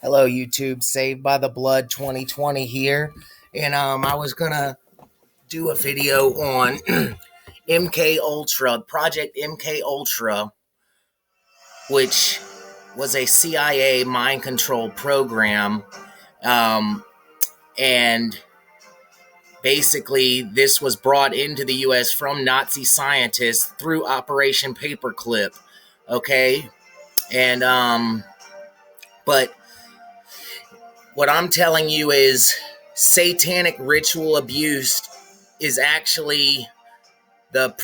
Hello, YouTube. Saved by the Blood 2020 here, and I was gonna do a video on MK Ultra, Project MK Ultra, which was a CIA mind control program, um, and basically this was brought into the U.S. from Nazi scientists through Operation Paperclip. Okay, and but what I'm telling you is satanic ritual abuse is actually the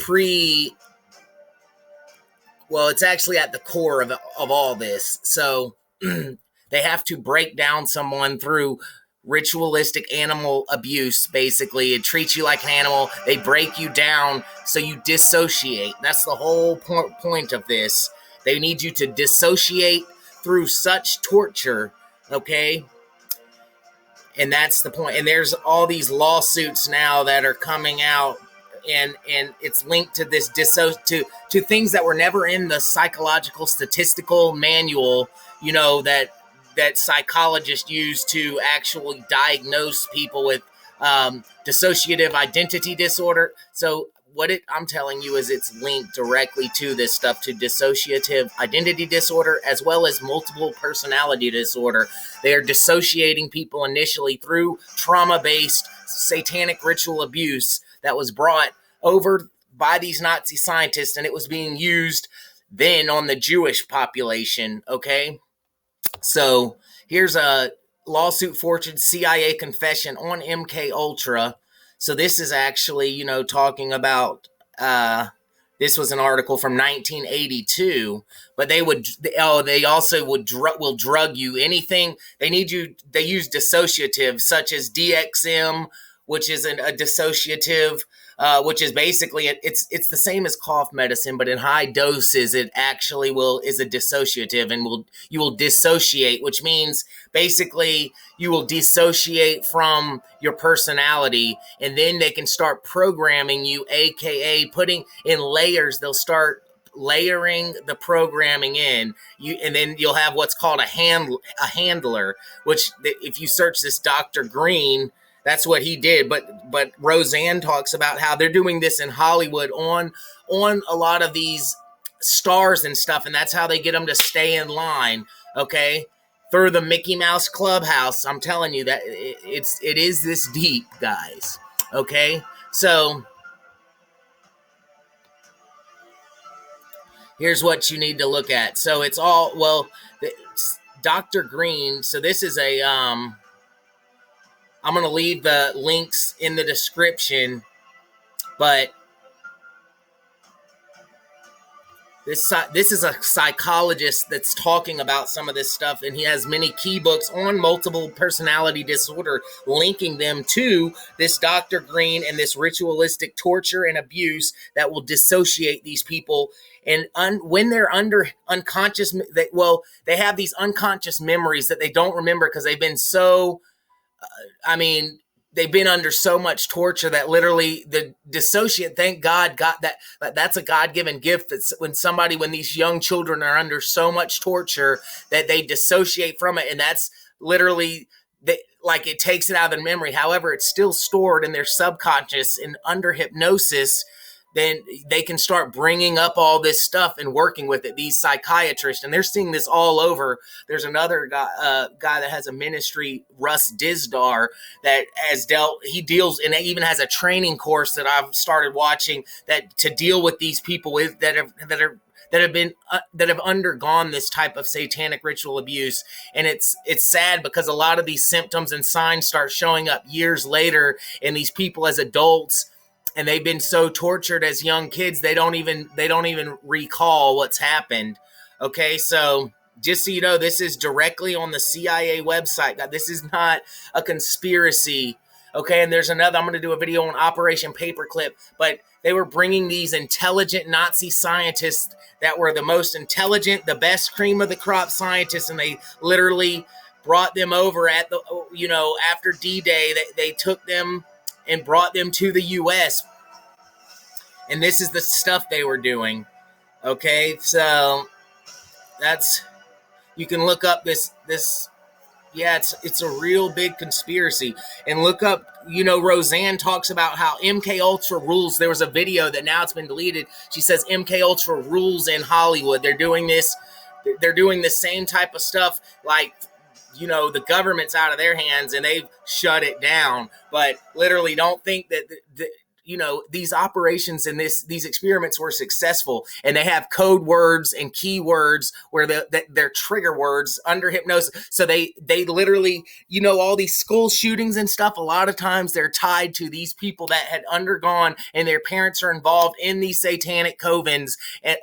it's actually at the core of all this. So they have to break down someone through ritualistic animal abuse. Basically, it treats you like an animal. They break you down so you dissociate. That's the whole point of this. They need you to dissociate through such torture, okay? And that's the point. And there's all these lawsuits now that are coming out, and it's linked to this to things that were never in the psychological statistical manual, that psychologists use to actually diagnose people with dissociative identity disorder. So I'm telling you is it's linked directly to this stuff, to dissociative identity disorder as well as multiple personality disorder. They are dissociating people initially through trauma-based satanic ritual abuse that was brought over by these Nazi scientists, and it was being used then on the Jewish population, okay? So here's a lawsuit forged CIA confession on MK Ultra. So this is actually, talking about this was an article from 1982, but they also will drug you anything. They use dissociatives such as DXM, which is a dissociative, which is basically it's the same as cough medicine, but in high doses it actually is a dissociative, and you will dissociate, which means basically you will dissociate from your personality, and then they can start programming you, aka putting in layers. They'll start layering the programming in you, and then you'll have what's called a handler, which if you search this Dr. Green, that's what he did. But Roseanne talks about how they're doing this in Hollywood on a lot of these stars and stuff, and that's how they get them to stay in line, okay? Through the Mickey Mouse Clubhouse. I'm telling you that it is this deep, guys, okay? So here's what you need to look at. So it's Dr. Green. So this is I'm going to leave the links in the description, but this is a psychologist that's talking about some of this stuff, and he has many key books on multiple personality disorder, linking them to this Dr. Green and this ritualistic torture and abuse that will dissociate these people. And when they're under unconscious, they have these unconscious memories that they don't remember because they've been so they've been under so much torture that literally the dissociate, thank God, got that. That's a God-given gift. That's when these young children are under so much torture that they dissociate from it. And that's literally it takes it out of their memory. However, it's still stored in their subconscious, and under hypnosis, then they can start bringing up all this stuff and working with it, these psychiatrists. And they're seeing this all over. There's another guy that has a ministry, Russ Dizdar, that he deals, and even has a training course that I've started watching that to deal with these people that have undergone this type of satanic ritual abuse. And it's sad because a lot of these symptoms and signs start showing up years later in these people as adults, and they've been so tortured as young kids they don't even recall what's happened. Okay, so just so you know, this is directly on the CIA website. Now, this is not a conspiracy. Okay, and there's another. I'm going to do a video on Operation Paperclip, but they were bringing these intelligent Nazi scientists that were the most intelligent, the best cream of the crop scientists, and they literally brought them over at after D-Day. They took them and brought them to the U.S. And this is the stuff they were doing. Okay, so you can look up this Yeah, it's a real big conspiracy. And look up, Roseanne talks about how MK Ultra rules. There was a video that now it's been deleted. She says MK Ultra rules in Hollywood. They're doing this. They're doing the same type of stuff. Like, the government's out of their hands and they've shut it down. But literally, don't think that these operations and these experiments were successful, and they have code words and keywords where they're trigger words under hypnosis. So they literally, all these school shootings and stuff, a lot of times they're tied to these people that had undergone, and their parents are involved in these satanic covens,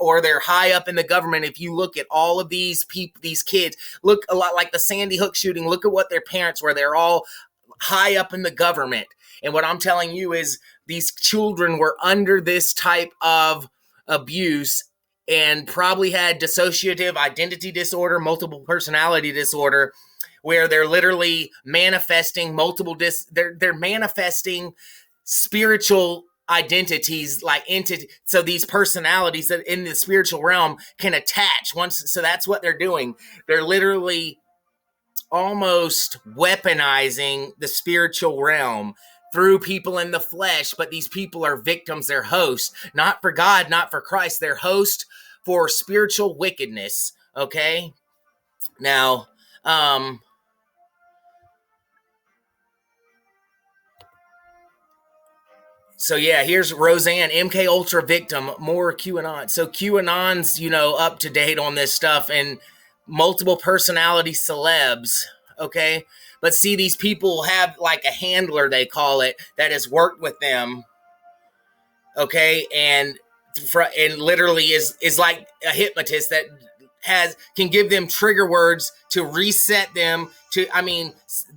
or they're high up in the government. If you look at all of these people, these kids, look a lot like the Sandy Hook shooting. Look at what their parents were. They're all high up in the government. And what I'm telling you is these children were under this type of abuse and probably had dissociative identity disorder, multiple personality disorder, where they're literally manifesting they're manifesting spiritual identities, like entity. So these personalities that in the spiritual realm can attach once. So that's what they're doing. They're literally almost weaponizing the spiritual realm through people in the flesh, but these people are victims. They're hosts, not for God, not for Christ. They're hosts for spiritual wickedness. Okay. Now, so yeah, here's Roseanne, MK Ultra victim, more QAnon. So QAnon's, up to date on this stuff, and multiple personality celebs. Okay. But see, these people have like a handler, they call it, that has worked with them. Okay. And literally is like a hypnotist that can give them trigger words to reset them to,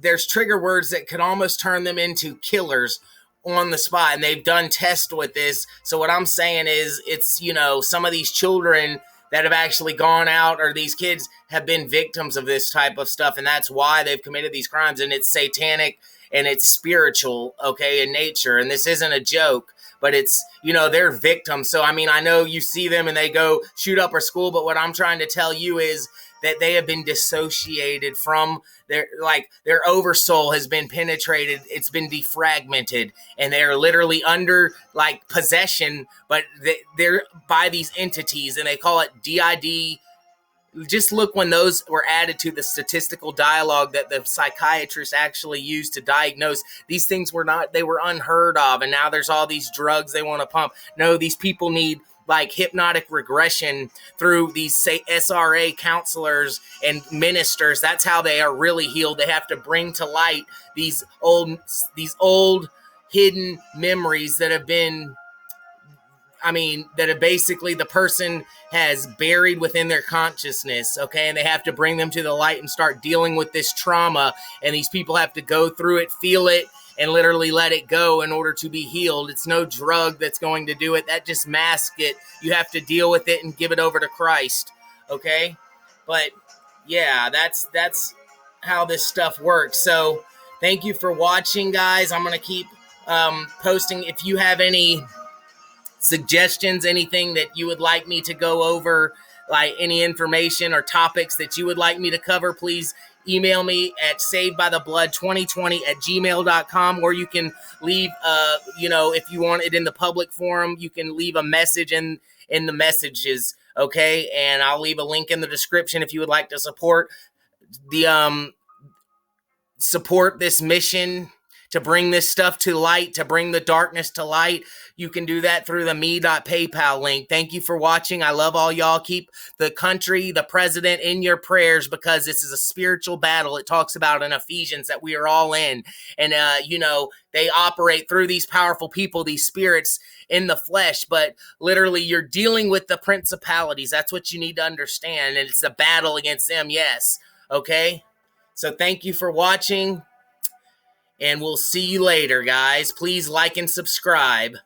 there's trigger words that could almost turn them into killers on the spot. And they've done tests with this. So what I'm saying is it's, some of these children that have actually gone out, or these kids have been victims of this type of stuff. And that's why they've committed these crimes. And it's satanic and it's spiritual, okay, in nature. And this isn't a joke, but it's, they're victims. So, I know you see them and they go shoot up our school. But what I'm trying to tell you is that they have been dissociated from their oversoul has been penetrated. It's been defragmented, and they're literally under like possession, but they're by these entities, and they call it DID. Just look when those were added to the statistical dialogue that the psychiatrists actually used to diagnose. These things they were unheard of. And now there's all these drugs they want to pump. No, these people need like hypnotic regression through these SRA counselors and ministers. That's how they are really healed. They have to bring to light these old hidden memories that have been, that have basically the person has buried within their consciousness, okay? And they have to bring them to the light and start dealing with this trauma. And these people have to go through it, feel it, and literally let it go in order to be healed. It's no drug that's going to do it. That just masks it. You have to deal with it and give it over to Christ, okay? But yeah, that's how this stuff works. So thank you for watching, guys. I'm going to keep posting. If you have any suggestions, anything that you would like me to go over, like any information or topics that you would like me to cover, please email me at savedbytheblood2020@gmail.com, or you can leave, if you want it in the public forum, you can leave a message in the messages, okay? And I'll leave a link in the description if you would like to support this mission to bring this stuff to light, to bring the darkness to light. You can do that through the me.paypal link. Thank you for watching. I love all y'all. Keep the country, the president in your prayers, because this is a spiritual battle. It talks about in Ephesians that we are all in. And, they operate through these powerful people, these spirits in the flesh, but literally you're dealing with the principalities. That's what you need to understand. And it's a battle against them. Yes. Okay. So thank you for watching. And we'll see you later, guys. Please like and subscribe.